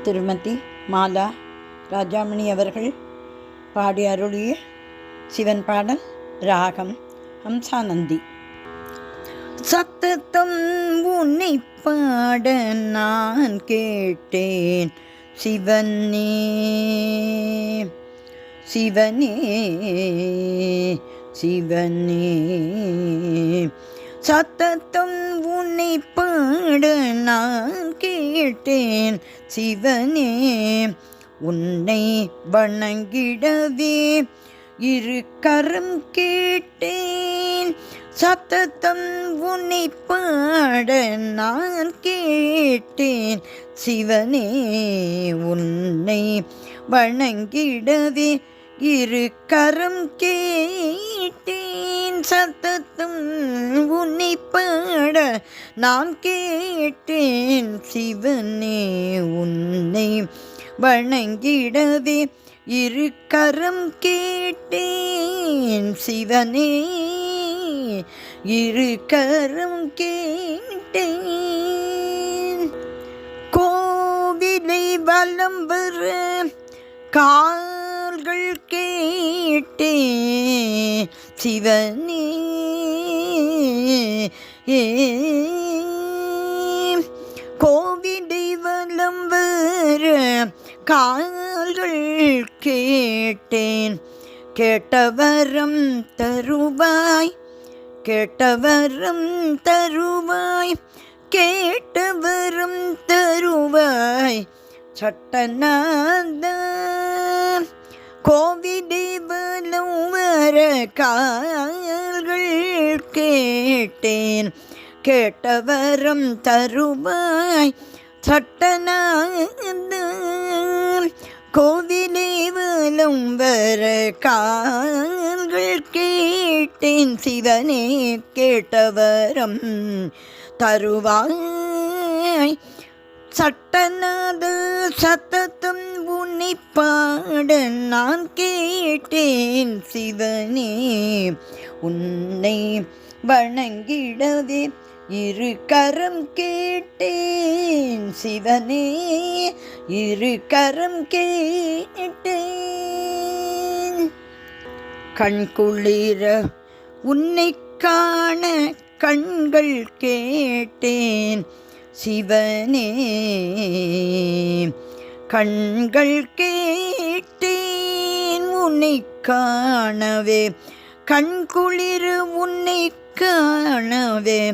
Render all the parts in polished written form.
திருமதி மாலா ராஜாமணி அவர்கள் பாடி அருளிய சிவன் பாடல். ராகம் ஹம்சானந்தி. சத்தத்தம் உன்னை பாட நான் கேட்டேன் சிவனே சிவனே சிவனே. சத்தத்தம் உன்னை பாட நான் கேட்டேன் சிவனே. உன்னை வணங்கிடவே இரு கரம் கேட்டேன். சத்தத்தம் உன்னை பாட நான் கேட்டேன் சிவனே. உன்னை வணங்கிடவே இரு கரம் கேட்டேன். சத்தத்தம் உன்னை பாட நான் கேட்டேன் சிவனே. உன்னை வணங்கிடவே இரு கரம் கேட்டேன் சிவனே. இரு கரம் கேட்டேன். கோவிலை வலம் வர கால்கள் கேட்டேன் சிவனே. கோவிலை வலம் வர கால்கள் கேட்டேன். கேட்டவரம் தருவாய் கேட்டவரம் தருவாய் கேட்டவரம் தருவாய் சட்டநாத. கோவிலை வலம் வர கால்கள் கேட்டேன். கேட்டவரம் தருவாய் சட்டநாத. கோவிலை வலம் வர கால்கள் கேட்டேன் சிவனே. கேட்டவரம் தருவாய் சட்டநாத. சத்தத்தம் உன்னை பாட நான் கேட்டேன் சிவனே. உன்னை வணங்கிடவே இரு கரம் கேட்டேன் சிவனே. இரு கரம் கேட்டேன். கண்குளிர உன்னை காண கண்கள் கேட்டேன் சிவனே. கண்கள் கேட்டேன் உன்னை காணவே. கண்குளிர உன்னை காணவே.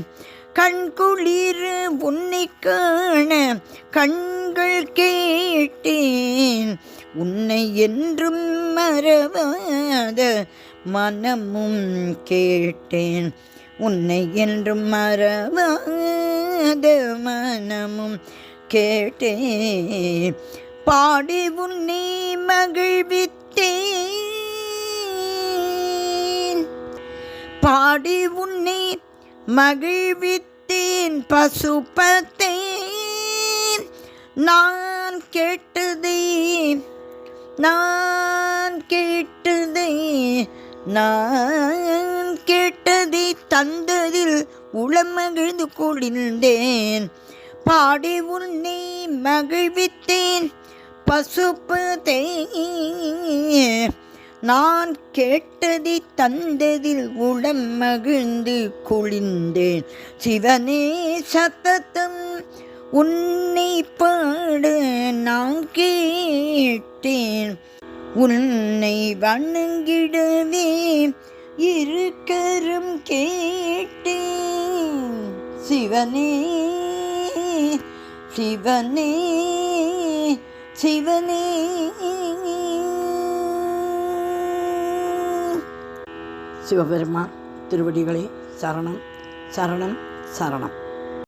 கண்குளிர உன்னை காண கண்கள் கேட்டேன். உன்னை என்றும் மறவாத மனமும் கேட்டேன். உன்னை என்றும் மறவாத மனமும் கேட்டேன். பாடி உன்னை மகிழ்வித்தேன். பாடி உன்னை மகிழ்வித்தேன் பசுபத்தேன். நான் கேட்டதே நான் கேட்டதே நான் கேட்டதை தந்ததில் உளமகிழ்ந்து கொள்கின்றேன். பாடி உன்னை மகிழ்வித்தேன் பசுபதேன். நான் கேட்டதை தந்ததில் உளம் மகிழ்ந்து குளிர்ந்தேன் சிவனே. சத்தத்தம் உன்னை பாட நான் கேட்டேன். உன்னை வணங்கிடவே இரு கரம் கேட்டேன் சிவனே. சிவனே சிவனே. சிவபெருமான் திருவடிகளே சரணம் சரணம் சரணம்.